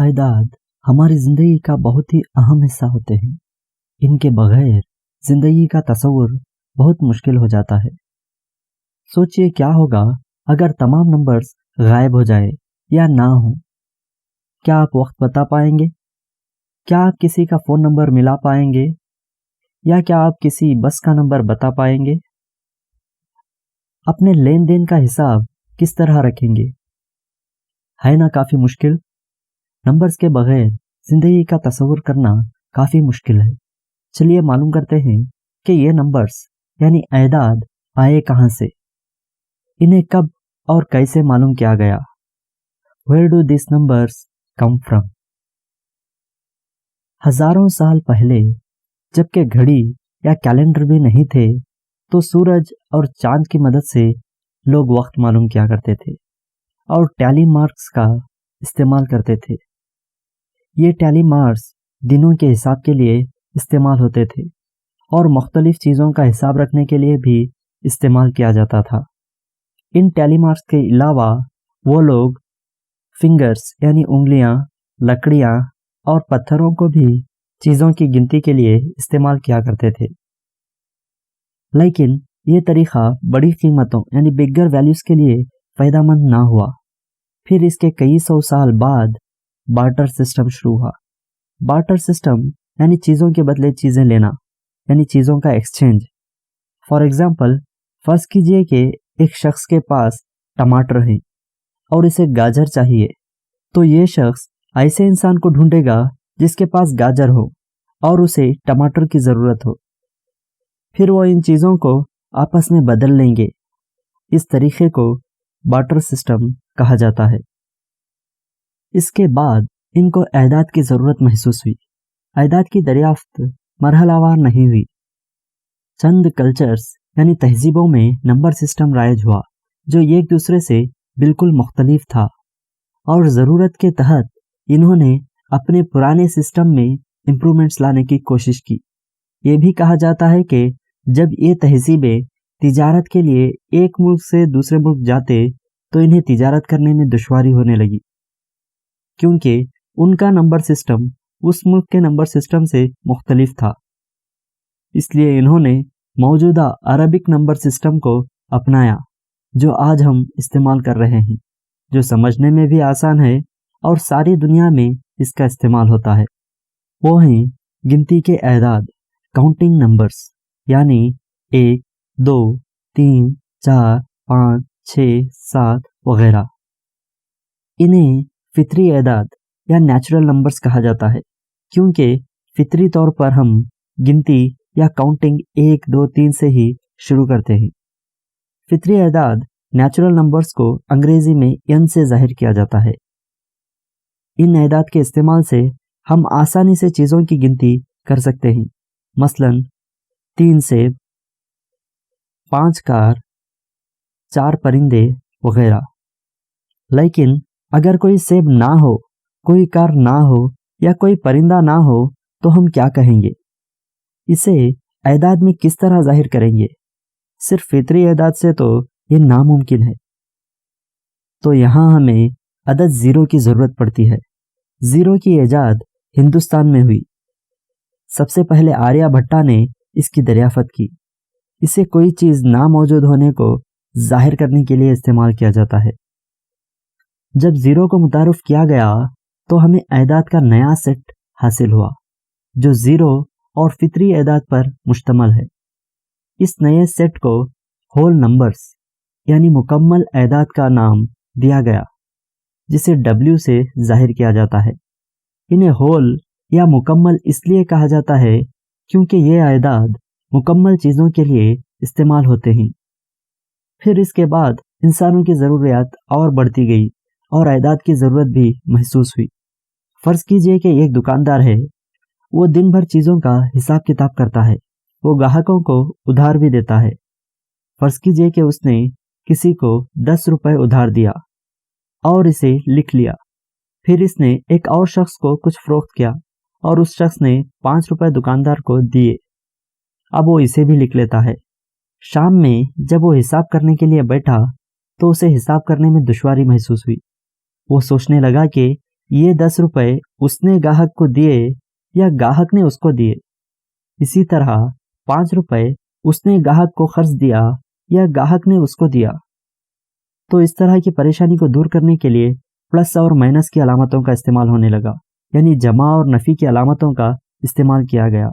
اعداد ہماری زندگی کا بہت ہی اہم حصہ ہوتے ہیں۔ ان کے بغیر زندگی کا تصور بہت مشکل ہو جاتا ہے۔ سوچئے کیا ہوگا اگر تمام نمبرز غائب ہو جائے یا نہ ہوں۔ کیا آپ وقت بتا پائیں گے؟ کیا آپ کسی کا فون نمبر ملا پائیں گے؟ یا کیا آپ کسی بس کا نمبر بتا پائیں گے؟ اپنے لین دین کا حساب کس طرح رکھیں گے؟ ہے نا کافی مشکل؟ نمبرز کے بغیر زندگی کا تصور کرنا کافی مشکل ہے۔ چلیے معلوم کرتے ہیں کہ یہ نمبرز یعنی اعداد آئے کہاں سے، انہیں کب اور کیسے معلوم کیا گیا۔ Where do these numbers come from؟ ہزاروں سال پہلے جبکہ گھڑی یا کیلنڈر بھی نہیں تھے تو سورج اور چاند کی مدد سے لوگ وقت معلوم کیا کرتے تھے اور ٹیلی مارکس کا استعمال کرتے تھے۔ یہ ٹیلی مارکس دنوں کے حساب کے لیے استعمال ہوتے تھے اور مختلف چیزوں کا حساب رکھنے کے لیے بھی استعمال کیا جاتا تھا۔ ان ٹیلی مارکس کے علاوہ وہ لوگ فنگرز یعنی انگلیاں، لکڑیاں اور پتھروں کو بھی چیزوں کی گنتی کے لیے استعمال کیا کرتے تھے۔ لیکن یہ طریقہ بڑی قیمتوں یعنی بگر ویلیوز کے لیے فائدہ مند نہ ہوا۔ پھر اس کے کئی سو سال بعد بارٹر سسٹم شروع ہوا۔ بارٹر سسٹم یعنی چیزوں کے بدلے چیزیں لینا، یعنی چیزوں کا ایکسچینج۔ فار ایگزامپل، فرض کیجئے کہ ایک شخص کے پاس ٹماٹر ہیں اور اسے گاجر چاہیے، تو یہ شخص ایسے انسان کو ڈھونڈے گا جس کے پاس گاجر ہو اور اسے ٹماٹر کی ضرورت ہو۔ پھر وہ ان چیزوں کو آپس میں بدل لیں گے۔ اس طریقے کو بارٹر سسٹم کہا جاتا ہے۔ اس کے بعد ان کو اعداد کی ضرورت محسوس ہوئی۔ اعداد کی دریافت مرحلہ وار نہیں ہوئی۔ چند کلچرز یعنی تہذیبوں میں نمبر سسٹم رائج ہوا جو ایک دوسرے سے بالکل مختلف تھا، اور ضرورت کے تحت انہوں نے اپنے پرانے سسٹم میں امپرومنٹس لانے کی کوشش کی۔ یہ بھی کہا جاتا ہے کہ جب یہ تہذیبیں تجارت کے لیے ایک ملک سے دوسرے ملک جاتے تو انہیں تجارت کرنے میں دشواری ہونے لگی، کیونکہ ان کا نمبر سسٹم اس ملک کے نمبر سسٹم سے مختلف تھا۔ اس لیے انہوں نے موجودہ عربک نمبر سسٹم کو اپنایا جو آج ہم استعمال کر رہے ہیں، جو سمجھنے میں بھی آسان ہے اور ساری دنیا میں اس کا استعمال ہوتا ہے۔ وہ ہیں گنتی کے اعداد، کاؤنٹنگ نمبرز، یعنی 1، 2، 3، 4، 5، 6، 7 وغیرہ۔ انہیں فطری اعداد یا نیچرل نمبرز کہا جاتا ہے، کیونکہ فطری طور پر ہم گنتی یا کاؤنٹنگ 1، 2، 3 سے ہی شروع کرتے ہیں۔ فطری اعداد نیچرل نمبرز کو انگریزی میں n سے ظاہر کیا جاتا ہے۔ ان اعداد کے استعمال سے ہم آسانی سے چیزوں کی گنتی کر سکتے ہیں، مثلا 3 سیب، 5 کار، 4 پرندے وغیرہ۔ لیکن اگر کوئی سیب نہ ہو، کوئی کار نہ ہو یا کوئی پرندہ نہ ہو تو ہم کیا کہیں گے؟ اسے اعداد میں کس طرح ظاہر کریں گے؟ صرف فطری اعداد سے تو یہ ناممکن ہے۔ تو یہاں ہمیں عدد 0 کی ضرورت پڑتی ہے۔ 0 کی ایجاد ہندوستان میں ہوئی۔ سب سے پہلے آریہ بھٹا نے اس کی دریافت کی۔ اسے کوئی چیز نہ موجود ہونے کو ظاہر کرنے کے لیے استعمال کیا جاتا ہے۔ جب 0 کو متعارف کیا گیا تو ہمیں اعداد کا نیا سیٹ حاصل ہوا جو 0 اور فطری اعداد پر مشتمل ہے۔ اس نئے سیٹ کو ہول نمبرز یعنی مکمل اعداد کا نام دیا گیا، جسے W سے ظاہر کیا جاتا ہے۔ انہیں ہول یا مکمل اس لیے کہا جاتا ہے کیونکہ یہ اعداد مکمل چیزوں کے لیے استعمال ہوتے ہیں۔ پھر اس کے بعد انسانوں کی ضروریات اور بڑھتی گئی اور اعداد کی ضرورت بھی محسوس ہوئی۔ فرض کیجئے کہ ایک دکاندار ہے، وہ دن بھر چیزوں کا حساب کتاب کرتا ہے، وہ گاہکوں کو ادھار بھی دیتا ہے۔ فرض کیجئے کہ اس نے کسی کو 10 روپے ادھار دیا اور اسے لکھ لیا۔ پھر اس نے ایک اور شخص کو کچھ فروخت کیا اور اس شخص نے 5 روپے دکاندار کو دیے۔ اب وہ اسے بھی لکھ لیتا ہے۔ شام میں جب وہ حساب کرنے کے لیے بیٹھا تو اسے حساب کرنے میں دشواری محسوس ہوئی۔ وہ سوچنے لگا کہ یہ 10 रुपए उसने ग्राहक को दिए या ग्राहक ने उसको दिए। इसी तरह 5 रुपए उसने ग्राहक को खर्च दिया या ग्राहक ने उसको दिया। तो इस तरह की परेशानी को दूर करने के लिए प्लस और माइनस की अलामतों का इस्तेमाल होने लगा, यानी जमा और नफ़ी की अलामतों का इस्तेमाल किया गया,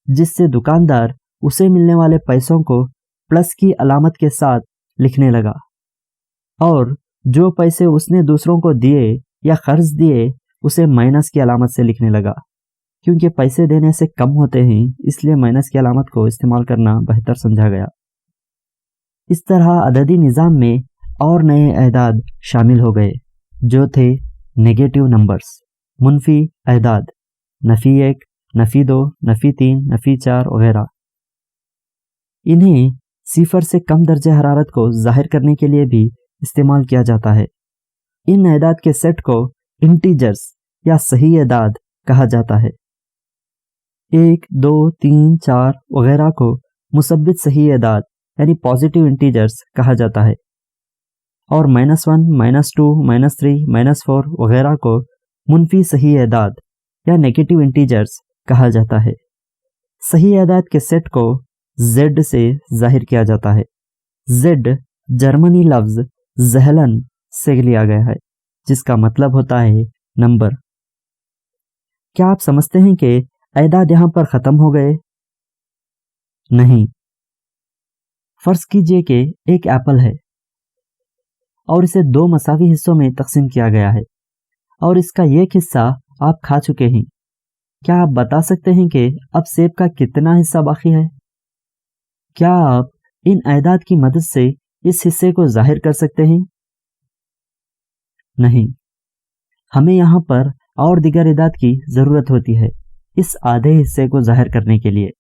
जिससे दुकानदार उसे मिलने वाले पैसों को प्लस की अलामत के साथ लिखने लगा और जो पैसे उसने दूसरों को दिए या खर्च दिए उसे माइनस की अलामत से लिखने लगा। क्योंकि पैसे देने से कम होते हैं, इसलिए माइनस की अलामत को इस्तेमाल करना बेहतर समझा गया। इस तरह अददी निज़ाम में और नए अहदाद शामिल हो गए जो थे नेगेटिव नंबर्स, मुनफी अहदाद, नफ़ी 1, नफ़ी 2, नफ़ी 3, नफ़ी 4 वगैरह। इन्हें सिफर से कम दर्जे हरारत को जाहिर करने के लिए भी इस्तेमाल किया जाता है। इन अहदाद के सेट को इंटीजर्स या सही अहदाद कहा जाता है। 1, 2, 3, 4 वगैरह को मुसब्बित सही अहदाद यानी पॉजिटिव इंटीजर्स कहा जाता है और -1, -2, -3, -4 वगैरह को मुनफी सही अहदाद या नेगेटिव इंटीजर्स कहा जाता है। सही अहदाद के सेट को Z से जाहिर किया जाता है। Z जर्मनी लफ्ज़ ज़हलन से लिया गया है, जिसका मतलब होता है नंबर। क्या आप समझते हैं कि अहदाद यहाँ पर ख़त्म हो गए? नहीं। फर्ज कीजिए कि एक एप्पल है और इसे 2 मसावी हिस्सों में तकसीम किया गया है और इसका एक हिस्सा आप खा चुके हैं। क्या आप बता सकते हैं कि अब सेब का कितना हिस्सा बाकी है? क्या आप इन अहदाद की मदद से इस हिस्से को जाहिर कर सकते हैं? नहीं। हमें यहाँ पर और दीगर अहदाद की ज़रूरत होती है इस आधे हिस्से को जाहिर करने के लिए,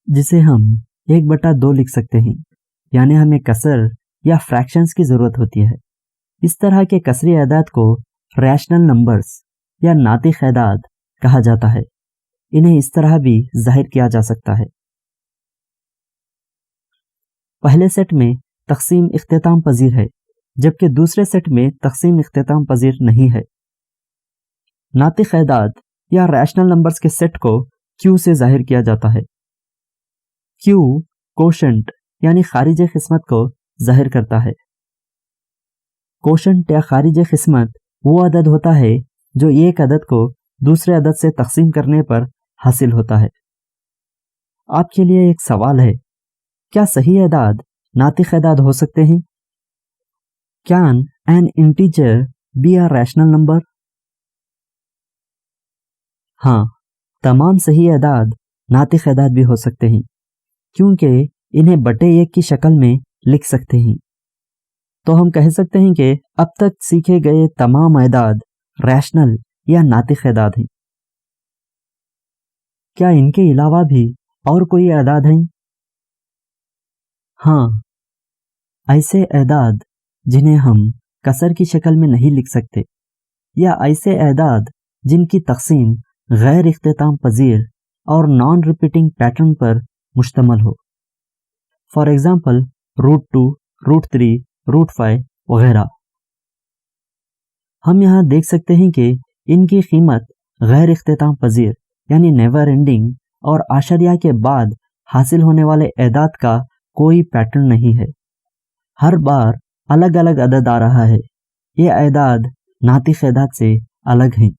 जिसे हम 1/2 लिख सकते हैं, यानी हमें कसर या फ्रैक्शंस की ज़रूरत होती है। इस तरह के कसरी अहदाद को रैशनल नंबर्स या नातिक अहदाद कहा जाता है। इन्हें इस तरह भी जाहिर किया जा सकता है। पहले सेट में तकसीम इख्तिताम पजीर है, जबकि दूसरे सेट में तकसीम इख्तिताम पजीर नहीं है। नातिक अहदाद या रैशनल नंबर्स के सेट को Q से जाहिर किया जाता है। Q कोशेंट यानी खारिज किस्मत को जाहिर करता है। कोशेंट या खारिज किस्मत वो अदद होता है जो एक अदद को दूसरे अदद से तकसीम करने पर हासिल होता है। आपके लिए एक सवाल है, क्या सही अहदाद नातिक अहदाद हो सकते हैं? Can an integer be a rational number? हाँ, तमाम सही अहदाद नातिक अहदाद भी हो सकते हैं, क्योंकि इन्हें बटे 1 की शक्ल में लिख सकते हैं। तो हम कह सकते हैं कि अब तक सीखे गए तमाम अहदाद रैशनल या नातिक अहदाद हैं। क्या इनके अलावा भी और कोई अहदाद हैं? हाँ, ऐसे अहदाद जिन्हें हम कसर की शक्ल में नहीं लिख सकते, या ऐसे अहदाद जिनकी तकसीम गैर इख्तिताम पजीर और नॉन रिपीटिंग पैटर्न पर मुश्तमल हो। फॉर एग्जाम्पल √2, √3, √5 वगैरह। हम यहाँ देख सकते हैं कि इनकी कीमत गैर इख्तिताम पजीर यानी नेवर एंडिंग और आशरिया के बाद हासिल होने वाले अहदाद का कोई पैटर्न नहीं है। हर बार अलग अलग अदद आ रहा है। ये अहदाद नातिक अहदाद से अलग हैं,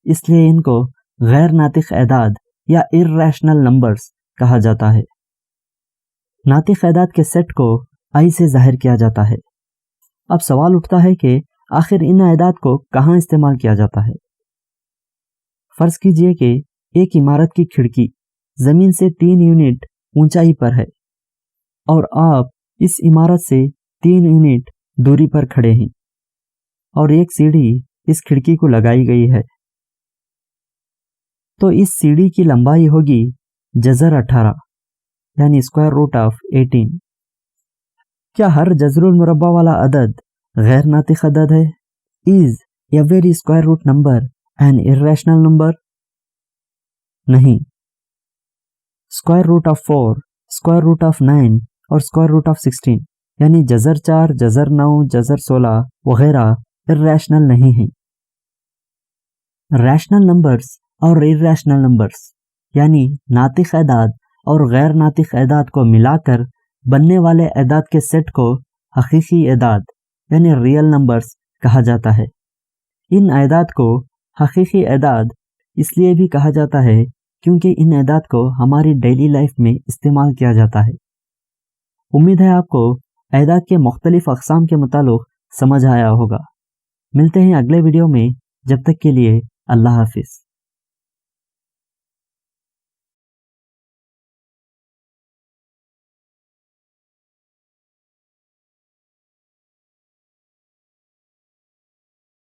इसलिए इनको गैर नातिक अहदाद या इर्रैशनल नंबर्स कहा जाता है। नातिक अहदाद के सेट को I से जाहिर किया जाता है। अब सवाल उठता है कि आखिर इन अहदाद को कहाँ इस्तेमाल किया जाता है। फर्ज कीजिए कि एक इमारत की खिड़की ज़मीन से 3 यूनिट ऊंचाई पर है और आप इस इमारत से 3 यूनिट दूरी पर खड़े हैं और एक सीढ़ी इस खिड़की को लगाई गई है। तो इस सीढ़ी की लंबाई होगी जज़र 18 यानी √18। क्या हर जज़रुल मुरब्बा वाला अदद गैर नातिक अदद है? Is every square root number an irrational number? नहीं। √4, √9 और √16 यानी जज़र 4, जज़र 9, जज़र 16 वगैरह इर्रेशनल नहीं हैं। रैशनल नंबर्स और इर्रेशनल नंबर्स यानी नातिक एदाद और गैर नातिक एदाद को मिलाकर बनने वाले एदाद के सेट को हकीकी एदाद यानी रियल नंबर्स कहा जाता है। इन एदाद को हकीकी एदाद इसलिए भी कहा जाता है क्योंकि इन एदाद को हमारी डेली लाइफ में इस्तेमाल किया जाता है। उम्मीद है आपको एदाद के मुख्तलिफ अक़साम के मुतालिक समझ आया होगा। मिलते हैं अगले वीडियो में, जब तक के लिए अल्लाह हाफिज़।